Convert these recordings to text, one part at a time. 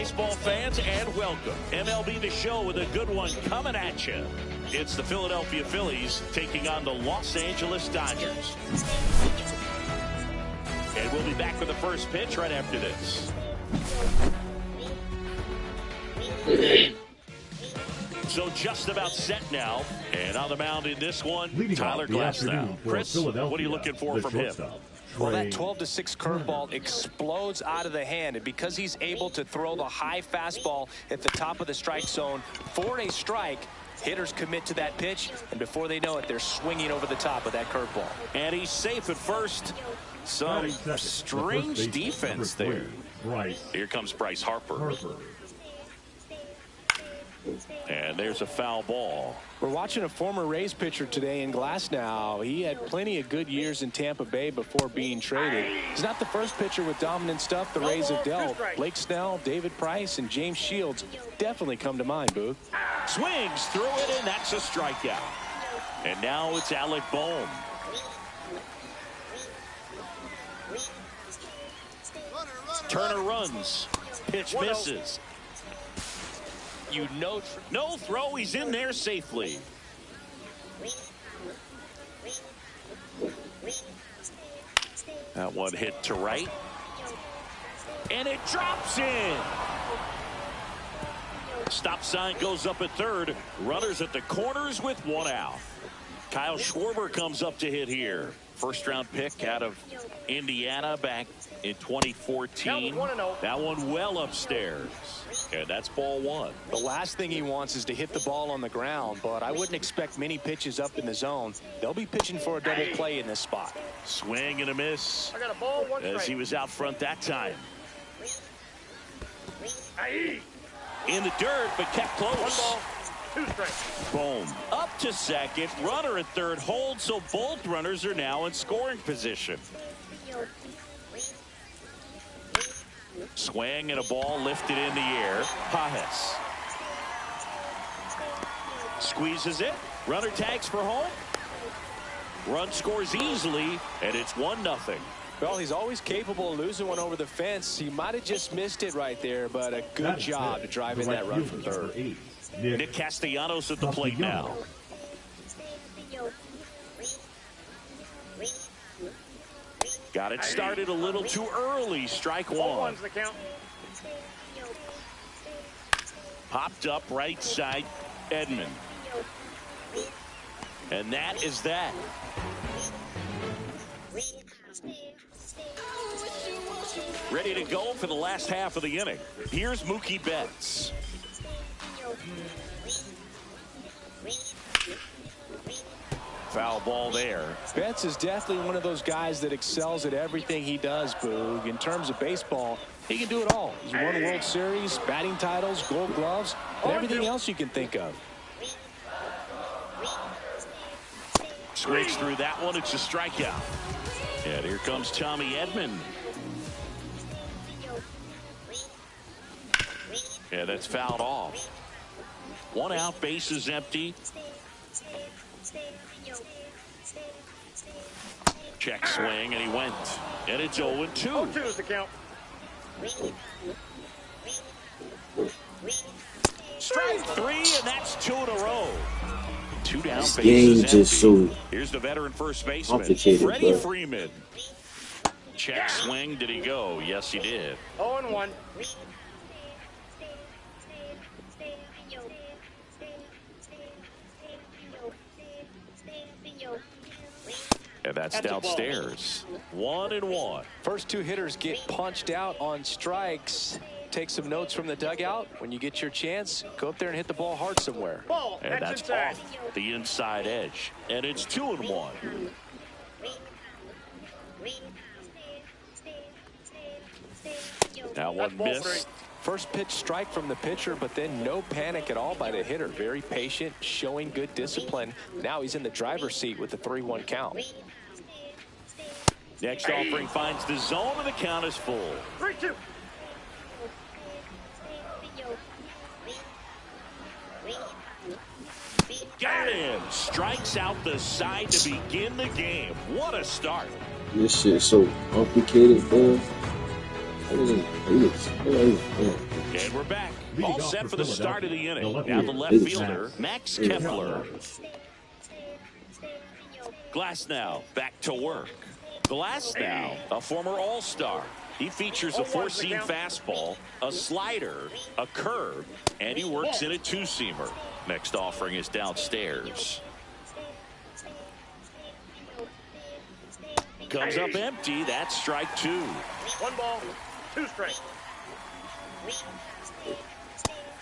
baseball fans, and welcome. MLB The Show with a good one coming at you. It's the Philadelphia Phillies taking on the Los Angeles Dodgers. And we'll be back with the first pitch right after this. So just about set now. And on the mound in this one, Tyler Glasnow. Chris, what are you looking for from him? Well, that 12-6 curveball explodes out of the hand, and because he's able to throw the high fastball at the top of the strike zone for a strike, hitters commit to that pitch, and before they know it, they're swinging over the top of that curveball. And he's safe at first. Some strange defense there. Here comes Bryce Harper. And there's a foul ball. We're watching a former Rays pitcher today in Glasnow. He had plenty of good years in Tampa Bay before being traded. He's not the first pitcher with dominant stuff the Rays have dealt. Blake Snell, David Price, and James Shields definitely come to mind, Boog. Swings through it, and that's a strikeout. And now it's Alec Bohm. Turner runs. Pitch misses. No throw. He's in there safely. That one hit to right. And it drops in. Stop sign goes up at third. Runners at the corners with one out. Kyle Schwarber comes up to hit here. First round pick out of Indiana back in 2014. That one well upstairs. And that's ball one. The last thing he wants is to hit the ball on the ground, but I wouldn't expect many pitches up in the zone. They'll be pitching for a double play in this spot. Swing and a miss. I got a ball, one as strike. he was out front that time. In the dirt, but kept close. One ball, two strikes. Boom. Up to second. Runner at third hold, so both runners are now in scoring position. Swing and a ball lifted in the air. Pages squeezes it. Runner tags for home. Run scores easily, and it's 1-0. Well, he's always capable of losing one over the fence. He might have just missed it right there, but a good job to drive in that run from third. Nick Castellanos at the plate now. Got it started a little too early. Strike one. Popped up right side, Edman. And that is that. Ready to go for the last half of the inning. Here's Mookie Betts. Foul ball there. Betts is definitely one of those guys that excels at everything he does, Boog. In terms of baseball, he can do it all. He's won World Series, batting titles, gold gloves, and everything else you can think of. Swings through that one. It's a strikeout. And here comes Tommy Edman. Yeah, that's fouled off. One out, base is empty. Check swing, and he went. And it's 0-2. 0-2 is the count. Strike three, and that's 2 in a row. 2 down, This bases game empty. just so Here's the veteran first baseman, complicated, Freddie bro. Freeman. Check swing. Did he go? Yes, he did. 0-1. And that's downstairs. 1-1. First two hitters get punched out on strikes. Take some notes from the dugout. When you get your chance, go up there and hit the ball hard somewhere. Ball, And that's inside. off the inside edge. And it's 2-1. Now one ball miss. First pitch strike from the pitcher, but then no panic at all by the hitter. Very patient, showing good discipline. Now he's in the driver's seat with the 3-1 count. Next offering finds the zone, and the count is full. 3-2. Got him. Strikes out the side to begin the game. What a start. this shit so complicated, bro. And we're back. All set for the start of the inning. Now the left fielder, Max Kepler. Glasnow back to work. Glasnow, a former All-Star. He features a four-seam fastball, a slider, a curve, and he works in a two-seamer. Next offering is downstairs. Comes up empty. That's strike two. 1 ball, 2 strikes.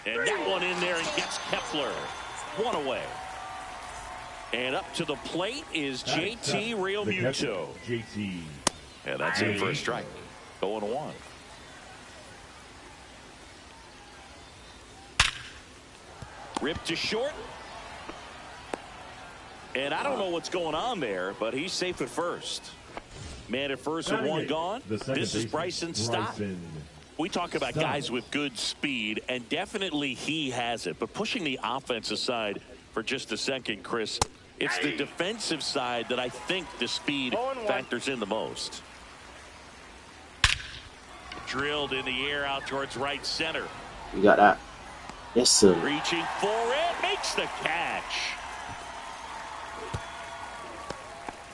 And that one in there and gets Kepler. 1 away. And up to the plate is JT Realmuto. JT. And that's it for a strike. 0-1. Ripped to short. And I don't know what's going on there, but he's safe at first. Man at first with 1 gone. This is Bryson Stott. We talk about guys with good speed, and definitely he has it. But pushing the offense aside for just a second, Chris, it's the defensive side that I think the speed factors in the most. Drilled in the air out towards right center. You got that. Yes, sir. Reaching for it, makes the catch.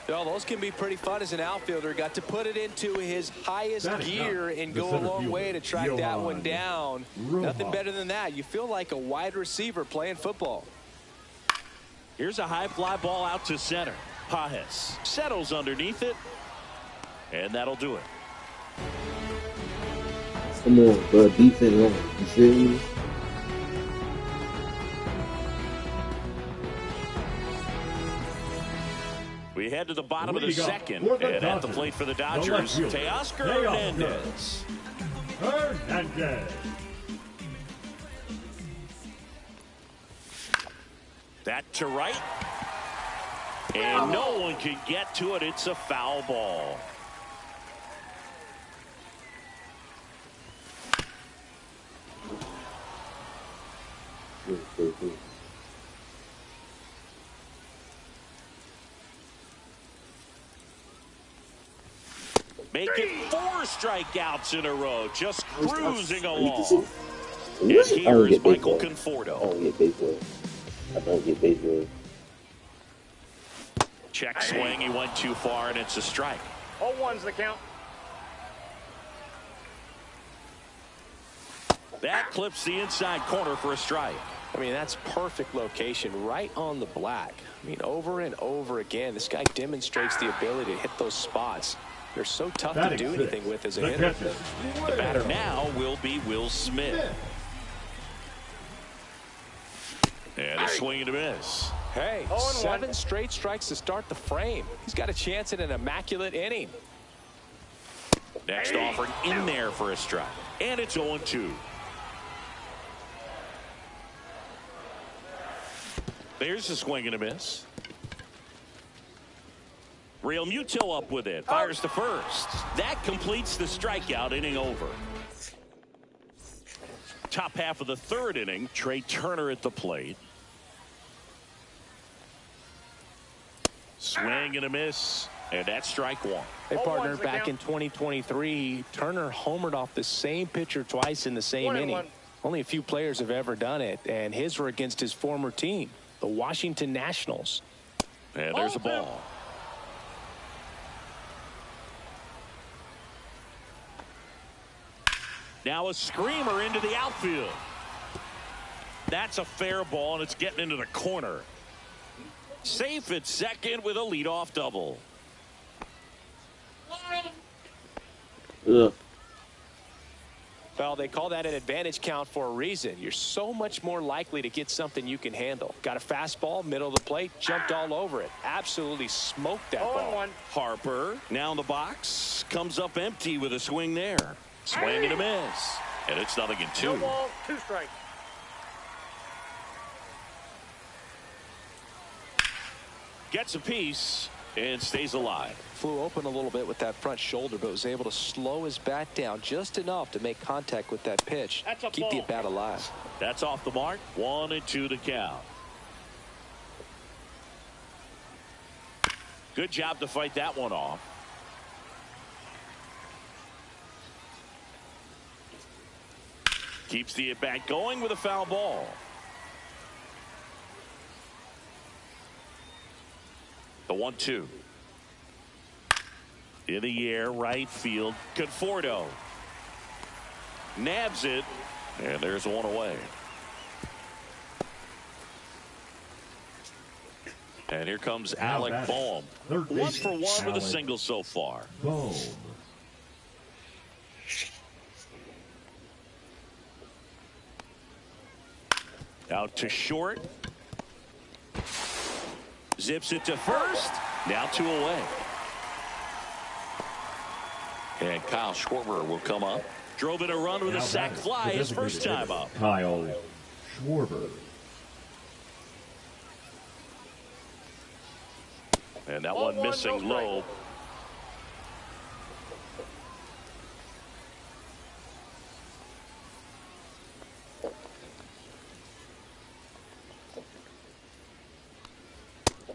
Well, those can be pretty fun as an outfielder. Got to put it into his highest gear and go a long way to track that one down. Nothing better than that. You feel like a wide receiver playing football. Here's a high fly ball out to center. Pages settles underneath it, and that'll do it. Come on, bro. Defense wrong. You feel me? We head to the bottom of the second, and at the plate for the Dodgers, Teoscar Hernandez. That to right. And no one can get to it. It's a foul ball. Making 4 strikeouts in a row, just cruising along. And here is Michael Conforto. I don't get baseball. I don't get baseball. Check swing, he went too far, and it's a strike. 0-1's the count. That clips the inside corner for a strike. I mean, that's perfect location, right on the black. I mean, over and over again, this guy demonstrates the ability to hit those spots. They're so tough to do anything with as a hitter. The batter now will be Will Smith. And a swing and a miss. Hey, 7 straight strikes to start the frame. He's got a chance at an immaculate inning. Next offering in there for a strike. And it's 0-2. There's a swing and a miss. Realmuto up with it. Fires to first. That completes the strikeout. Inning over. Top half of the third inning. Trey Turner at the plate. Swing and a miss. And that's strike 1. Hey, partner, back in 2023, Turner homered off the same pitcher twice in the same inning. Only a few players have ever done it, and his were against his former team, the Washington Nationals. And there's a ball. Now a screamer into the outfield. That's a fair ball, and it's getting into the corner. Safe at second with a leadoff double. Ugh. Well, they call that an advantage count for a reason. You're so much more likely to get something you can handle. Got a fastball, middle of the plate, jumped all over it. Absolutely smoked that ball. Harper now in the box. Comes up empty with a swing there. Swing and a miss. And it's 0-2. 2 balls, 2 strikes. Gets a piece and stays alive. Flew open a little bit with that front shoulder, but was able to slow his bat down just enough to make contact with that pitch. Keep the bat alive. That's off the mark. 1-2 to count. Good job to fight that one off. Keeps the at-bat going with a foul ball. The 1-2. In the air, right field. Conforto nabs it, and there's one away. And here comes Alec Bohm. 1 for 1 with a single so far. Bohm. Out to short. Zips it to first. Now 2 away. And Kyle Schwarber will come up. Drove in a run with a sac fly his first time up. Kyle Schwarber. And that one missing low.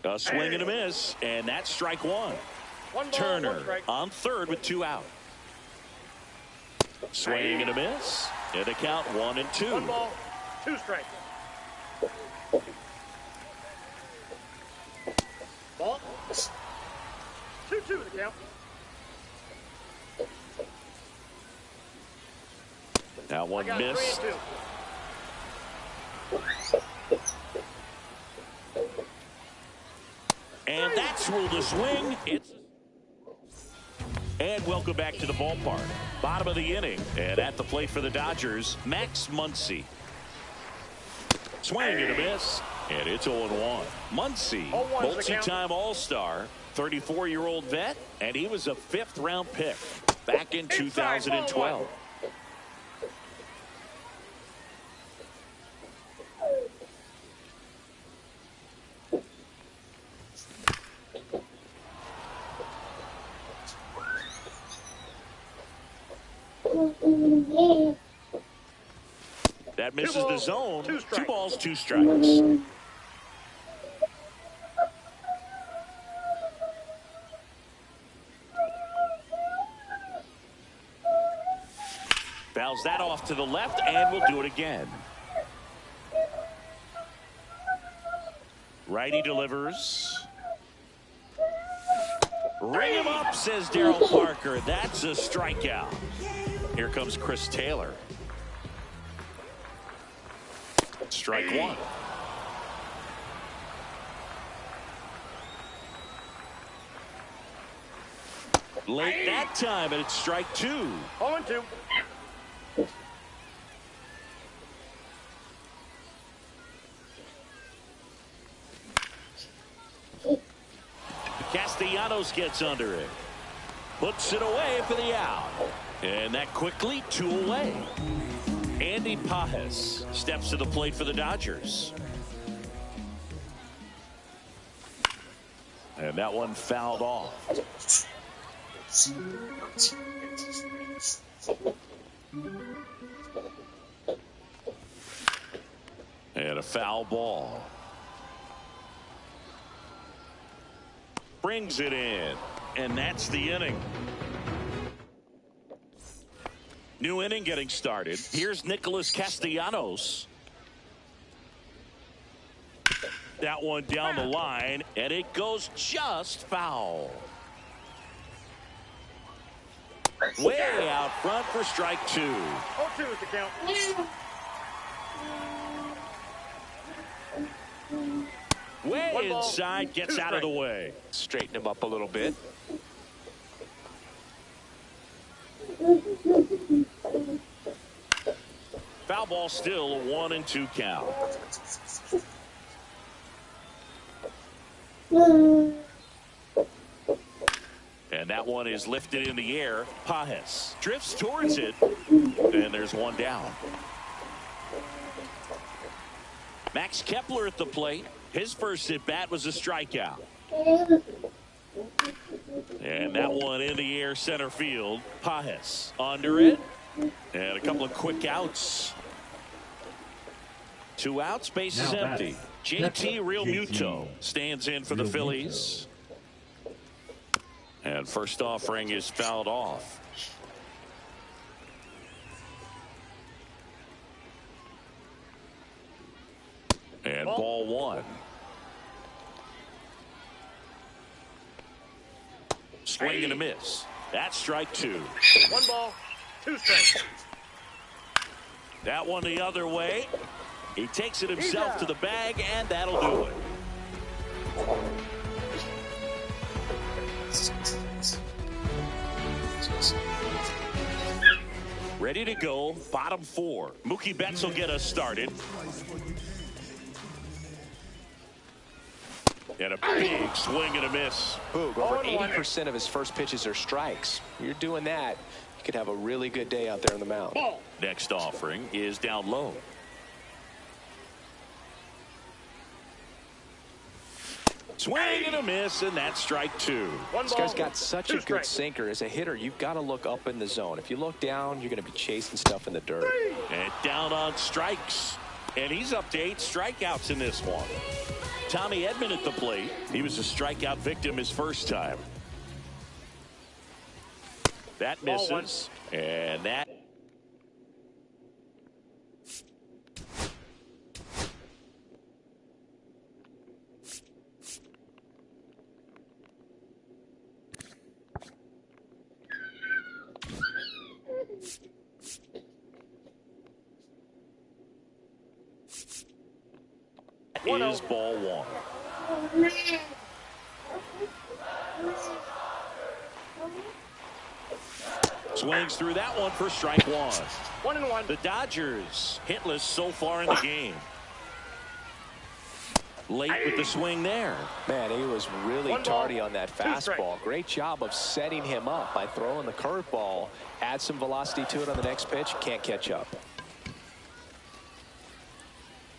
A swing and a miss, and that's strike 1. Turner on third with 2 out. Swing and a miss, and a count 1-2. 1 ball, 2 strikes. Ball. 2-2 the count. That one missed. 3-2. And that's ruled a swing. And welcome back to the ballpark. Bottom of the inning. And at the plate for the Dodgers, Max Muncy. Swing and a miss. And it's 0-1. Muncy, multi-time All-Star, 34-year-old vet, and he was a 5th-round pick back in 2012. That misses the zone. 2 balls, 2 strikes. Fouls that off to the left, and we'll do it again. Righty delivers. Ring him up, says Darryl Parker. That's a strikeout. Here comes Chris Taylor. Strike 1. Late that time, and it's strike 2. 0-2. Castellanos gets under it. Puts it away for the out. And that quickly 2 away. Andy Pages steps to the plate for the Dodgers. And that one fouled off. And a foul ball. Brings it in. And that's the inning. New inning getting started. Here's Nicholas Castellanos. That one down the line, and it goes just foul. Way out front for strike 2. 0-2 is the count. Way inside, gets out of the way. Straighten him up a little bit. Foul ball still, a 1-2 count. And that one is lifted in the air. Pages drifts towards it, and there's one down. Max Kepler at the plate. His first at bat was a strikeout. And that one in the air, center field. Pages under it. And a couple of quick outs. 2 outs, base is empty. JT Realmuto stands in for the Phillies. And first offering is fouled off. And ball one. Swing and a miss. That's strike two. 1 ball, 2 strikes. That one the other way. He takes it himself to the bag, and that'll do it. Ready to go, bottom 4. Mookie Betts will get us started. And a big swing and a miss. Boog, over 80% of his first pitches are strikes. You're doing that, you could have a really good day out there on the mound. Next offering is down low. Swing and a miss, and that's strike two. This guy's got such a good sinker. As a hitter, you've got to look up in the zone. If you look down, you're going to be chasing stuff in the dirt. And down on strikes. And he's up to 8 strikeouts in this one. Tommy Edman at the plate. He was a strikeout victim his first time. That misses. And that. Is ball one. Swings through that one for strike one. 1-1. The Dodgers hitless so far in the game. Late with the swing there. Man, he was really tardy on that fastball. Great job of setting him up by throwing the curveball. Add some velocity to it on the next pitch. Can't catch up.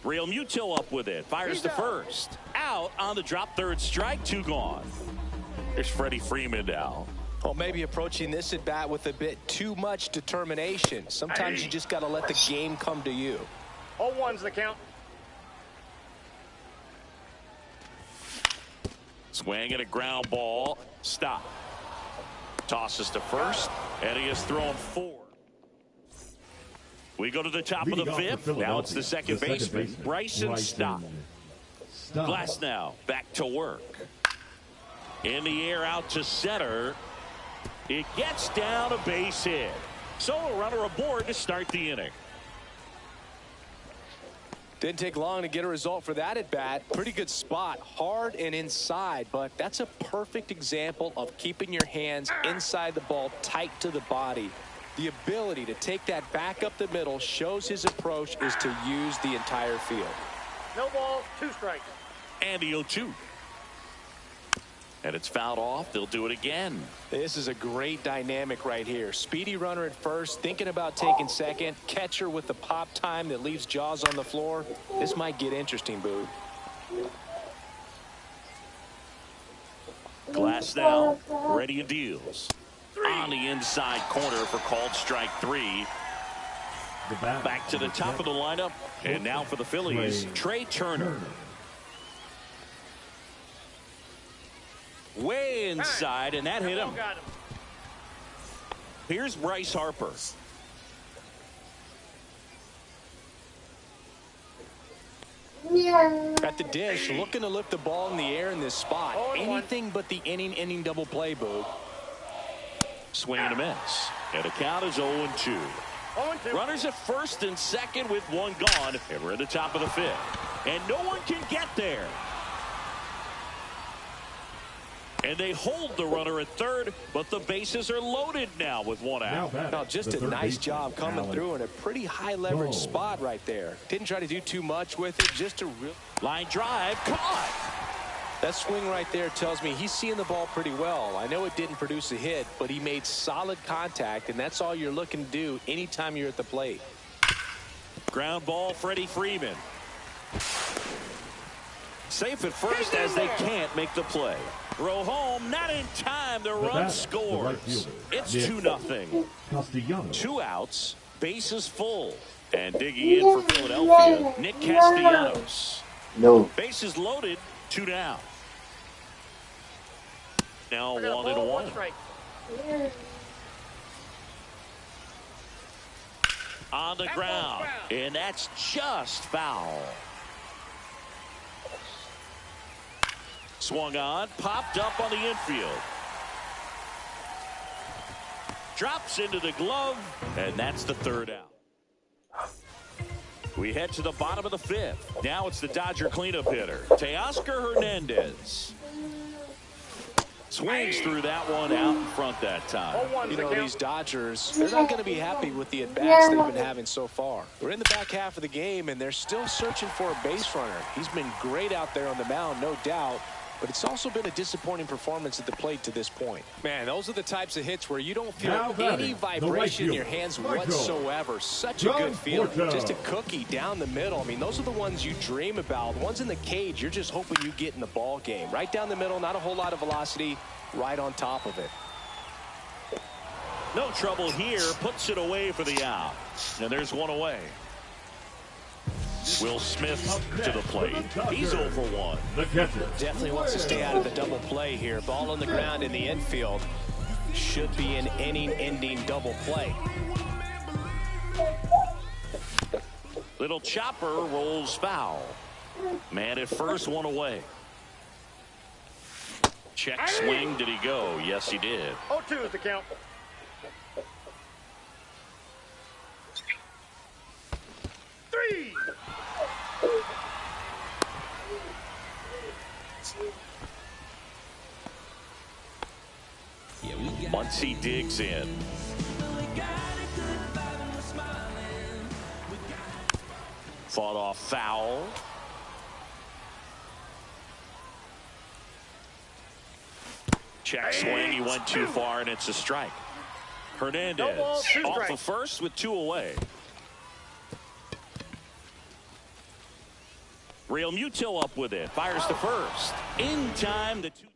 Real Muto up with it. Fires to first. Out on the drop, third strike. 2 gone. There's Freddie Freeman now. Well, maybe approaching this at bat with a bit too much determination. Sometimes you just got to let the game come to you. 0-1's the count. Swing and a ground ball. Stop. Tosses to first, and he is thrown 4. We go to the top of the 5th. Now it's the second baseman, Bryson Stott. Glasnow back to work. In the air out to center. It gets down a base hit. So a runner aboard to start the inning. Didn't take long to get a result for that at bat. Pretty good spot, hard and inside, but that's a perfect example of keeping your hands inside the ball, tight to the body. The ability to take that back up the middle shows his approach is to use the entire field. No balls, 2 strikes. And the 0-2. And it's fouled off. They'll do it again. This is a great dynamic right here. Speedy runner at first, thinking about taking second. Catcher with the pop time that leaves Jaws on the floor. This might get interesting, Boo. Glasnow ready and deals. On the inside corner for called strike 3. Back to the top of the lineup. And now for the Phillies, Trey Turner. Way inside, and that hit him. Here's Bryce Harper. At the dish, looking to lift the ball in the air in this spot. Anything but the inning double play, Boo. Swing and a miss. And the count is 0-2. Runners at first and second with 1 gone. And we're at the top of the 5th. And no one can get there. And they hold the runner at third, but the bases are loaded now with 1 out. Now, just a nice job coming through in a pretty high leverage spot right there. Didn't try to do too much with it, just a real line drive, caught. That swing right there tells me he's seeing the ball pretty well. I know it didn't produce a hit, but he made solid contact, and that's all you're looking to do anytime you're at the plate. Ground ball, Freddie Freeman. Safe at first as they can't make the play. Throw home, not in time. The run scores. It's 2-0. 2 outs, bases full. And digging in for Philadelphia, Nick Castellanos. No. Bases loaded, 2 down. Now 1-1. On the ground, and that's just foul. Swung on, popped up on the infield. Drops into the glove, and that's the third out. We head to the bottom of the fifth. Now it's the Dodger cleanup hitter, Teoscar Hernandez. Swings through that one out in front that time. You know, these Dodgers, they're not going to be happy with the at-bats they've been having so far. We're in the back half of the game, and they're still searching for a base runner. He's been great out there on the mound, no doubt. But it's also been a disappointing performance at the plate to this point. Man, those are the types of hits where you don't feel any vibration in your hands whatsoever. Such a good feeling. Just a cookie down the middle. I mean, those are the ones you dream about. The ones in the cage, you're just hoping you get in the ball game. Right down the middle, not a whole lot of velocity, right on top of it. No trouble here, puts it away for the out. And there's one away. Will Smith to the plate. He's 0 for 1. The catcher. Definitely wants to stay out of the double play here. Ball on the ground in the infield. Should be an inning-ending double play. Little chopper rolls foul. Man at first, one away. Check swing. Did he go? Yes, he did. 0-2 is the count. Once he digs in. Fought off foul. Check swing. He went too far, and it's a strike. Hernandez off of first with 2 away. Real Muto up with it. Fires to first. In time, the 2.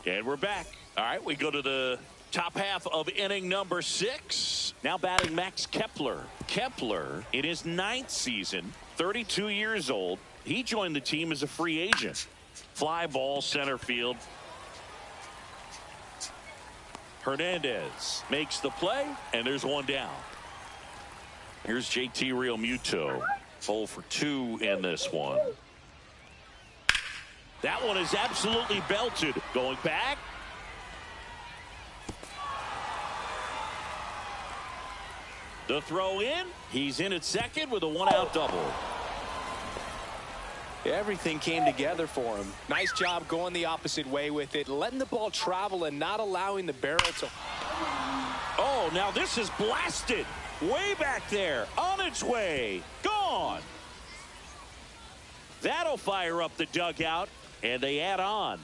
And we're back. All right, we go to the top half of inning number 6. Now batting Max Kepler. Kepler, in his 9th season, 32 years old. He joined the team as a free agent. Fly ball center field. Hernandez makes the play, and there's one down. Here's JT Realmuto. 0 for 2 in this one. That one is absolutely belted. Going back. The throw in. He's in at second with a 1-out double. Everything came together for him. Nice job going the opposite way with it, letting the ball travel and not allowing the barrel to. Oh, now this is blasted. Way back there. On its way. Gone. That'll fire up the dugout, and they add on.